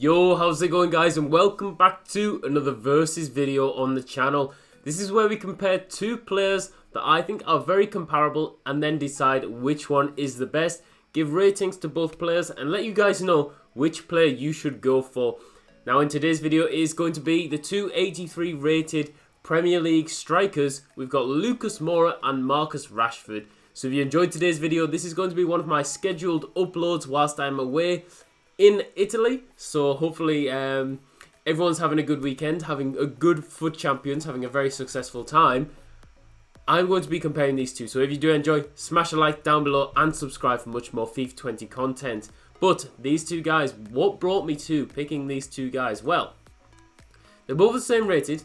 Yo, how's it going guys, and welcome back to another versus video on the channel. This is where we compare two players that I think are very comparable and then decide which one is the best, give ratings to both players and let you guys know which player you should go for. Now in today's video is going to be the 283 rated Premier League strikers. We've got Lucas Moura and Marcus Rashford. So if you enjoyed today's video, this is going to be one of my scheduled uploads whilst I'm away in Italy. So hopefully everyone's having a good weekend, having a good FUT Champions, having a very successful time. I'm going to be comparing these two. So if you do enjoy, smash a like down below and subscribe for much more FIFA 20 content. But these two guys, what brought me to picking these two guys? Well, they're both the same rated.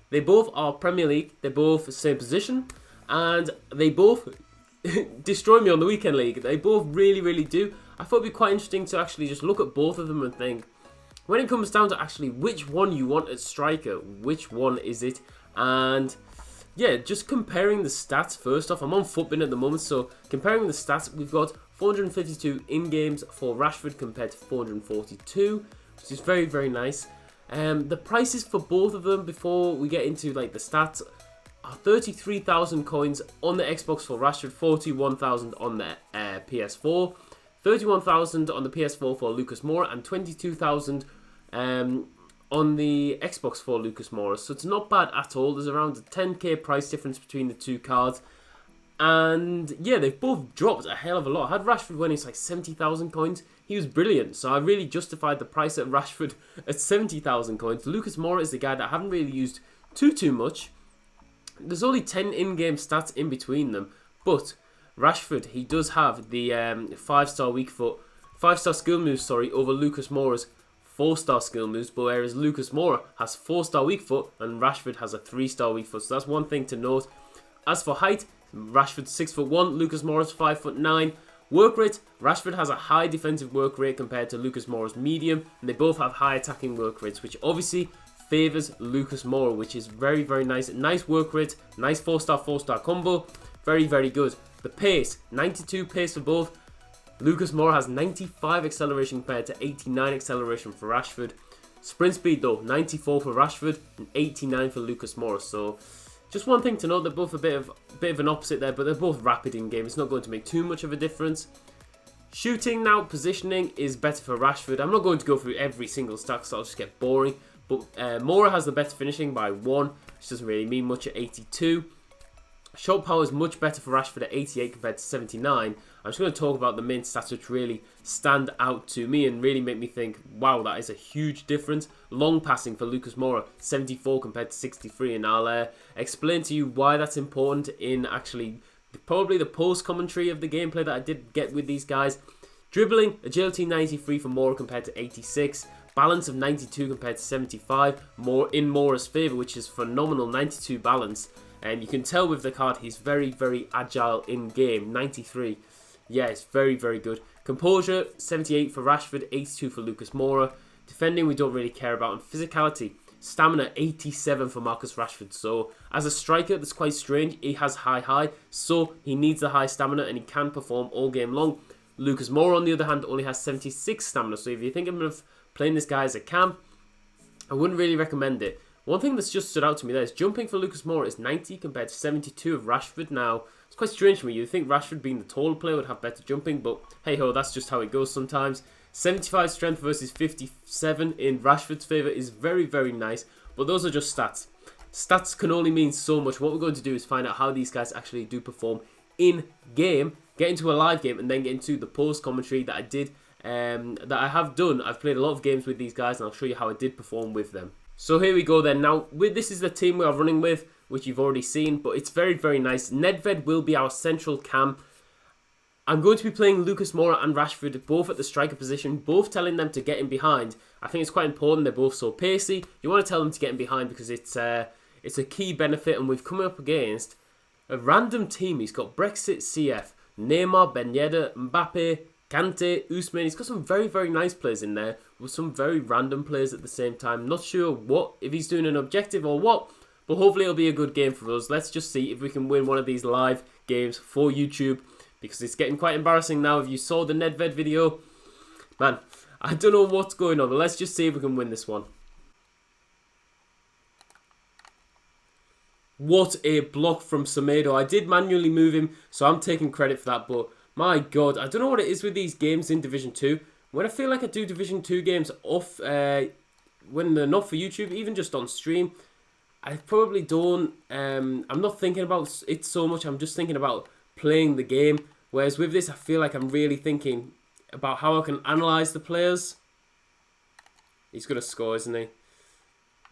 They both are Premier League. They're both the same position. And they both destroy me on the weekend league. They both really do. I thought it'd be quite interesting to actually just look at both of them and think, when it comes down to actually which one you want as striker, which one is it? And yeah, just comparing the stats first off. I'm on FUTBin at the moment, so comparing the stats, we've got 452 in-games for Rashford compared to 442, which is very nice. The prices for both of them, before we get into like the stats, are 33,000 coins on the Xbox for Rashford, 41,000 on the PS4, 31,000 on the PS4 for Lucas Moura, and 22,000 on the Xbox for Lucas Moura. So it's not bad at all. There's around a 10k price difference between the two cards. And yeah, they've both dropped a hell of a lot. Had Rashford when it's like 70,000 coins, he was brilliant. So I really justified the price at Rashford at 70,000 coins. Lucas Moura is the guy that I haven't really used too much. There's only 10 in-game stats in between them. But Rashford, he does have the 5-star weak foot, 5-star skill moves, sorry, over Lucas Moura's 4-star skill moves, but whereas Lucas Moura has 4-star weak foot and Rashford has a 3-star weak foot. So that's one thing to note. As for height, Rashford's 6'1", Lucas Moura's 5'9". Work rate, Rashford has a high defensive work rate compared to Lucas Moura's medium, and they both have high attacking work rates, which obviously favours Lucas Moura, which is very nice. Nice work rate, nice 4-star combo, very good. The pace, 92 pace for both. Lucas Moura has 95 acceleration compared to 89 acceleration for Rashford. Sprint speed though, 94 for Rashford and 89 for Lucas Moura. So just one thing to note, they're both a bit of an opposite there, but they're both rapid in game. It's not going to make too much of a difference. Shooting now, positioning is better for Rashford. I'm not going to go through every single stat because that'll just get boring. But Moura has the better finishing by 1, which doesn't really mean much at 82. Shot power is much better for Rashford at 88 compared to 79. I'm just going to talk about the main stats which really stand out to me and really make me think, wow, that is a huge difference. Long passing for Lucas Moura, 74 compared to 63, and I'll explain to you why that's important in actually probably the post-commentary of the gameplay that I did get with these guys. Dribbling, agility 93 for Moura compared to 86. Balance of 92 compared to 75, more in Moura's favour, which is phenomenal, 92 balance. And you can tell with the card he's very agile in game, 93. Yeah, it's very good. Composure, 78 for Rashford, 82 for Lucas Moura. Defending we don't really care about. And physicality, stamina, 87 for Marcus Rashford. So as a striker, that's quite strange. He has high, so he needs the high stamina and he can perform all game long. Lucas Moura, on the other hand, only has 76 stamina. So if you're thinking of playing this guy as a cam, I wouldn't really recommend it. One thing that's just stood out to me there is jumping for Lucas Moura is 90 compared to 72 of Rashford. Now, it's quite strange for me. You'd think Rashford, being the taller player, would have better jumping, but hey ho, that's just how it goes sometimes. 75 strength versus 57 in Rashford's favour is very nice, but those are just stats. Stats can only mean so much. What we're going to do is find out how these guys actually do perform in game, get into a live game, and then get into the post commentary that I did, that I have done. I've played a lot of games with these guys, and I'll show you how I did perform with them. So here we go then. Now, this is the team we are running with, which you've already seen, but it's very nice. Nedved will be our central cam. I'm going to be playing Lucas Moura and Rashford both at the striker position, both telling them to get in behind. I think it's quite important. They're both so pacey. You want to tell them to get in behind because it's a key benefit, and we've come up against a random team. He's got Brexit CF, Neymar, Ben Yedder, Mbappe, Kante, Ousmane. He's got some very nice players in there with some very random players at the same time. Not sure if he's doing an objective or what, but hopefully it'll be a good game for us. Let's just see if we can win one of these live games for YouTube, because it's getting quite embarrassing now. If you saw the Nedved video, man, I don't know what's going on, but let's just see if we can win this one. What a block from Semedo. I did manually move him, so I'm taking credit for that, but my God, I don't know what it is with these games in Division 2. When I feel like I do Division 2 games off, when they're not for YouTube, even just on stream, I probably don't, I'm not thinking about it so much, I'm just thinking about playing the game. Whereas with this, I feel like I'm really thinking about how I can analyse the players. He's going to score, isn't he?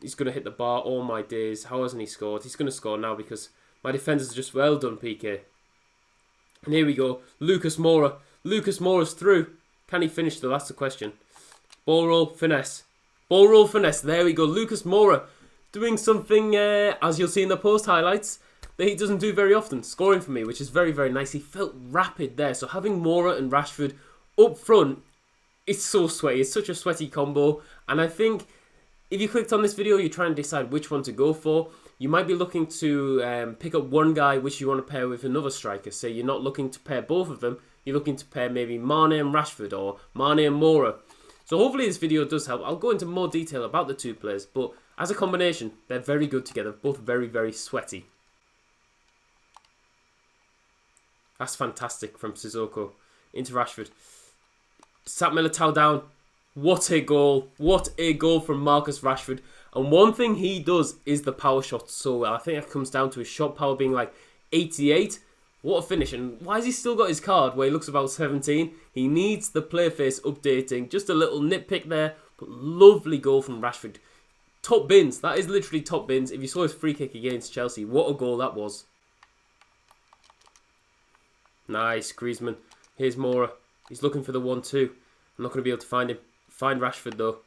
He's going to hit the bar. Oh my days, how hasn't he scored? He's going to score now because my defenders are just well done, PK. And here we go, Lucas Moura. Lucas Moura's through. Can he finish though? That's the question. Ball roll, finesse. Ball roll, finesse. There we go, Lucas Moura. Doing something, as you'll see in the post highlights, that he doesn't do very often. Scoring for me, which is very, very nice. He felt rapid there. So having Moura and Rashford up front, it's so sweaty. It's such a sweaty combo. And I think if you clicked on this video, you're trying to decide which one to go for. You might be looking to pick up one guy which you want to pair with another striker. Say you're not looking to pair both of them. You're looking to pair maybe Mane and Rashford or Mane and Moura. So hopefully this video does help. I'll go into more detail about the two players, but as a combination, they're very good together. Both very, very sweaty. That's fantastic from Sissoko into Rashford. Sat Militao down. What a goal. What a goal from Marcus Rashford. And one thing he does is the power shot so well. I think that comes down to his shot power being like 88. What a finish. And why has he still got his card where he looks about 17? He needs the player face updating. Just a little nitpick there. But lovely goal from Rashford. Top bins. That is literally top bins. If you saw his free kick against Chelsea, what a goal that was. Nice. Griezmann. Here's Moura. He's looking for the 1-2. I'm not going to be able to find him. Find Rashford though.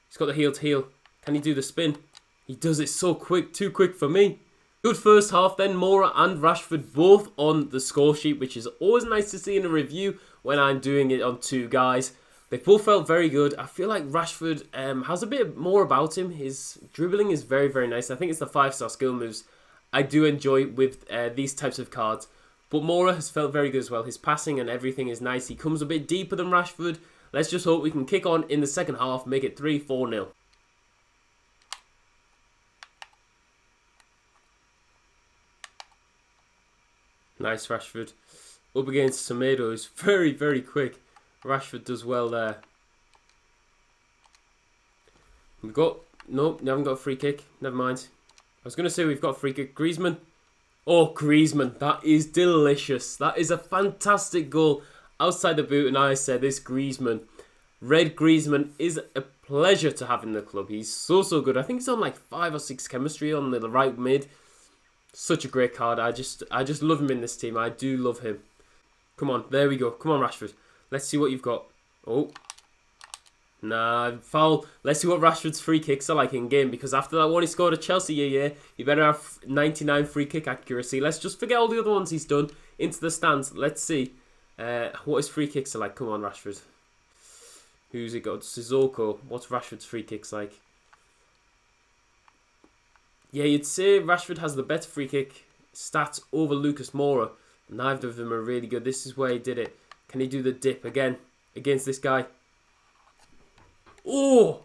He's got the heel to heel. Can he do the spin? He does it so quick. Too quick for me. Good first half then. Moura and Rashford both on the score sheet, which is always nice to see in a review when I'm doing it on two guys. They both felt very good. I feel like Rashford has a bit more about him. His dribbling is very, very nice. I think it's the 5-star skill moves I do enjoy with these types of cards. But Moura has felt very good as well. His passing and everything is nice. He comes a bit deeper than Rashford. Let's just hope we can kick on in the second half, make it 3-4-0. Nice Rashford. Up against Semedo, who's very, very quick. Rashford does well there. We've got... Nope, we haven't got a free kick. Never mind. I was going to say we've got a free kick. Griezmann. Oh, Griezmann. That is delicious. That is a fantastic goal. Outside the boot, and I said this Griezmann. Red Griezmann is a pleasure to have in the club. He's so, so good. I think he's on like 5 or 6 chemistry on the right mid. Such a great card. I just love him in this team. I do love him. Come on, there we go. Come on, Rashford. Let's see what you've got. Oh. Nah, foul. Let's see what Rashford's free kicks are like in game. Because after that one he scored at Chelsea, you better have 99 free kick accuracy. Let's just forget all the other ones he's done. Into the stands. Let's see what his free kicks are like. Come on, Rashford. Who's he got? Sissoko. What's Rashford's free kicks like? Yeah, you'd say Rashford has the better free kick stats over Lucas Moura. Neither of them are really good. This is where he did it. Can he do the dip again against this guy? Oh,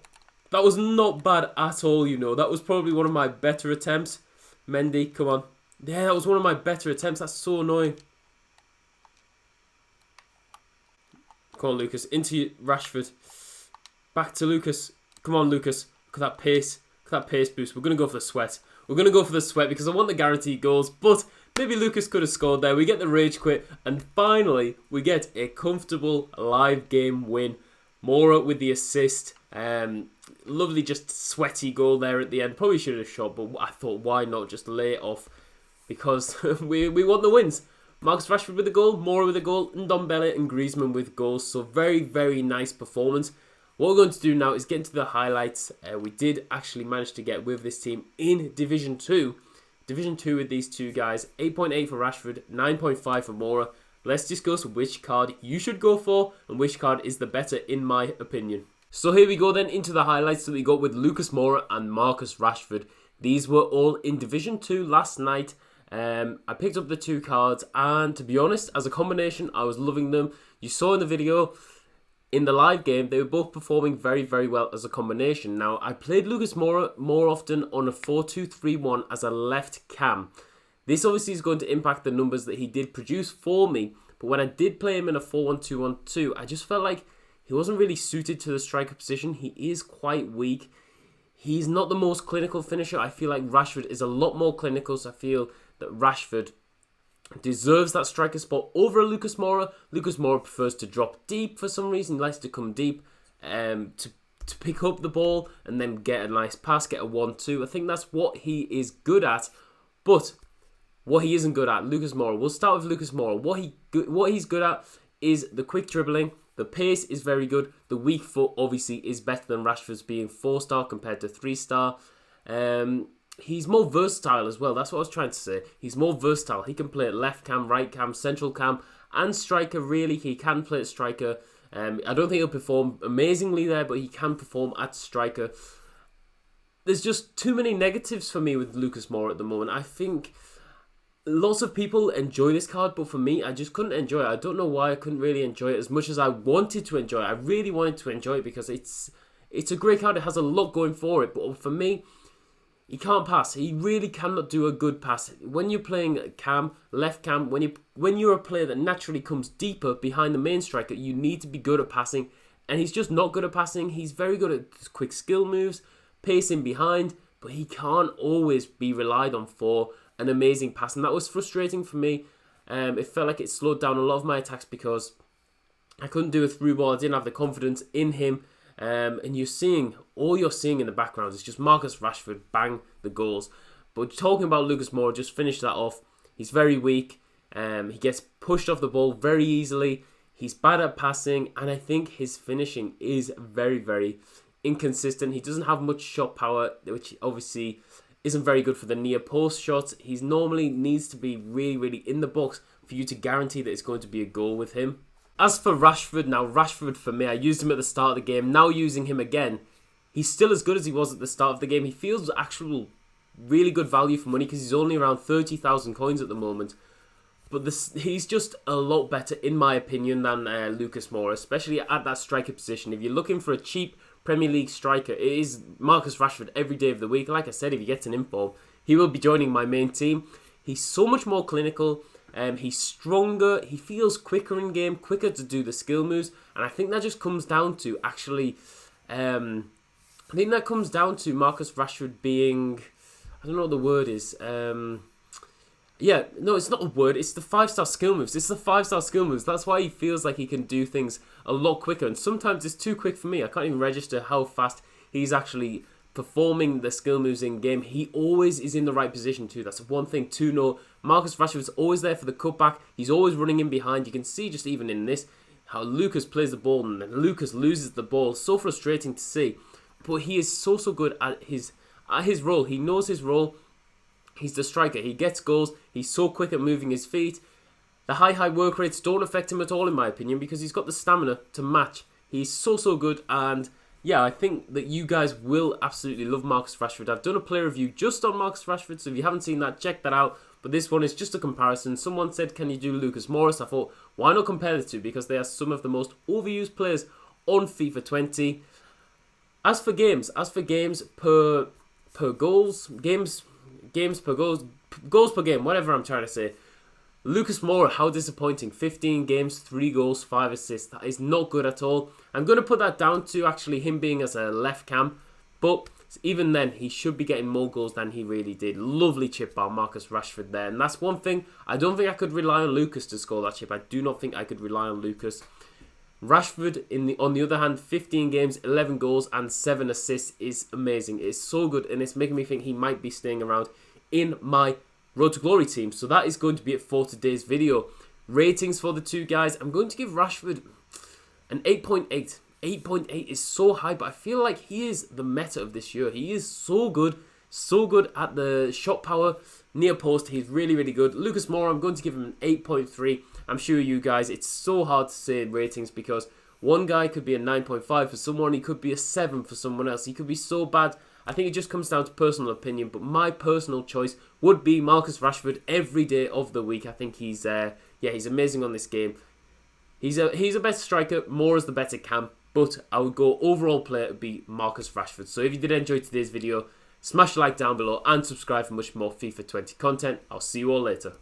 that was not bad at all, you know. That was probably one of my better attempts. Mendy, come on. Yeah, that was one of my better attempts. That's so annoying. Come on, Lucas. Into Rashford. Back to Lucas. Come on, Lucas. Look at that pace. Look at that pace boost. We're going to go for the sweat. We're going to go for the sweat because I want the guaranteed goals. But maybe Lucas could have scored there. We get the rage quit. And finally, we get a comfortable live game win. Moura with the assist. Lovely, just sweaty goal there at the end. Probably should have shot, but I thought, why not just lay it off? Because we want the wins. Marcus Rashford with a goal, Moura with a goal, Ndombele and Griezmann with goals. So very, very nice performance. What we're going to do now is get into the highlights. We did actually manage to get with this team in Division 2. Division 2 with these two guys. 8.8 for Rashford, 9.5 for Moura. Let's discuss which card you should go for and which card is the better in my opinion. So here we go then into the highlights that we got with Lucas Moura and Marcus Rashford. These were all in Division 2 last night. I picked up the two cards and to be honest, as a combination, I was loving them. You saw in the video, in the live game, they were both performing very, very well as a combination. Now, I played Lucas Moura more often on a 4-2-3-1 as a left cam. This obviously is going to impact the numbers that he did produce for me, but when I did play him in a 4-1-2-1-2, I just felt like he wasn't really suited to the striker position. He is quite weak. He's not the most clinical finisher. I feel like Rashford is a lot more clinical, so I feel that Rashford deserves that striker spot over Lucas Moura. Lucas Moura prefers to drop deep for some reason. He likes to come deep to pick up the ball and then get a nice pass, get a 1-2. I think that's what he is good at. But what he isn't good at, Lucas Moura. We'll start with Lucas Moura. What he's good at is the quick dribbling. The pace is very good. The weak foot obviously is better than Rashford's being 4-star compared to 3-star. He's more versatile as well. That's what I was trying to say. He's more versatile. He can play at left cam, right cam, central cam, and striker, really. He can play at striker. I don't think he'll perform amazingly there, but he can perform at striker. There's just too many negatives for me with Lucas Moura at the moment. I think lots of people enjoy this card, but for me, I just couldn't enjoy it. I don't know why I couldn't really enjoy it as much as I wanted to enjoy it. I really wanted to enjoy it because it's a great card. It has a lot going for it, but for me, he can't pass. He really cannot do a good pass. When you're playing cam, left cam, when you're a player that naturally comes deeper behind the main striker, you need to be good at passing. And he's just not good at passing. He's very good at quick skill moves, pacing behind, but he can't always be relied on for an amazing pass. And that was frustrating for me. It felt like it slowed down a lot of my attacks because I couldn't do a through ball. I didn't have the confidence in him. And all you're seeing in the background is just Marcus Rashford bang the goals. But talking about Lucas Moura, just finish that off. He's very weak. He gets pushed off the ball very easily. He's bad at passing, and I think his finishing is very, very inconsistent. He doesn't have much shot power, which obviously isn't very good for the near post shots. He normally needs to be really, really in the box for you to guarantee that it's going to be a goal with him. As for Rashford, now Rashford for me, I used him at the start of the game. Now using him again, he's still as good as he was at the start of the game. He feels actual really good value for money because he's only around 30,000 coins at the moment. But he's just a lot better, in my opinion, than Lucas Moura, especially at that striker position. If you're looking for a cheap Premier League striker, it is Marcus Rashford every day of the week. Like I said, if he gets an inform, he will be joining my main team. He's so much more clinical. He's stronger. He feels quicker in game, quicker to do the skill moves. And I think that just comes down to actually... I think that comes down to Marcus Rashford being... I don't know what the word is. Yeah, no, it's not a word. It's the 5-star skill moves. It's the 5-star skill moves. That's why he feels like he can do things a lot quicker. And sometimes it's too quick for me. I can't even register how fast he's actually performing the skill moves in game. He always is in the right position too. That's one thing to know. Marcus Rashford's always there for the cutback. He's always running in behind. You can see just even in this how Lucas plays the ball and then Lucas loses the ball. So frustrating to see. But he is so good at his role. He knows his role. He's the striker. He gets goals. He's so quick at moving his feet. The high work rates don't affect him at all, in my opinion, because he's got the stamina to match. He's so good. And yeah, I think that you guys will absolutely love Marcus Rashford. I've done a player review just on Marcus Rashford, so if you haven't seen that, check that out. But this one is just a comparison. Someone said, can you do Lucas Moura? I thought, why not compare the two? Because they are some of the most overused players on FIFA 20. As for games per goals, games per goals per game, whatever I'm trying to say. Lucas Moura, how disappointing. 15 games, 3 goals, 5 assists. That is not good at all. I'm going to put that down to actually him being as a left cam. But even then, he should be getting more goals than he really did. Lovely chip by Marcus Rashford there. And that's one thing. I don't think I could rely on Lucas to score that chip. I do not think I could rely on Lucas. Rashford, on the other hand, 15 games, 11 goals and 7 assists is amazing. It's so good and it's making me think he might be staying around in my Road to Glory team. So that is going to be it for today's video. Ratings for the two guys. I'm going to give Rashford an 8.8. 8.8 is so high, but I feel like he is the meta of this year. He is so good at the shot power, near post. He's really good. Lucas Moura, I'm going to give him an 8.3. I'm sure you guys, it's so hard to say in ratings because one guy could be a 9.5 for someone, he could be a 7 for someone else. He could be so bad. I think it just comes down to personal opinion, but my personal choice would be Marcus Rashford every day of the week. I think he's amazing on this game. He's a better striker. Moura's the better cam. But I would go overall player to be Marcus Rashford. So if you did enjoy today's video, smash a like down below and subscribe for much more FIFA 20 content. I'll see you all later.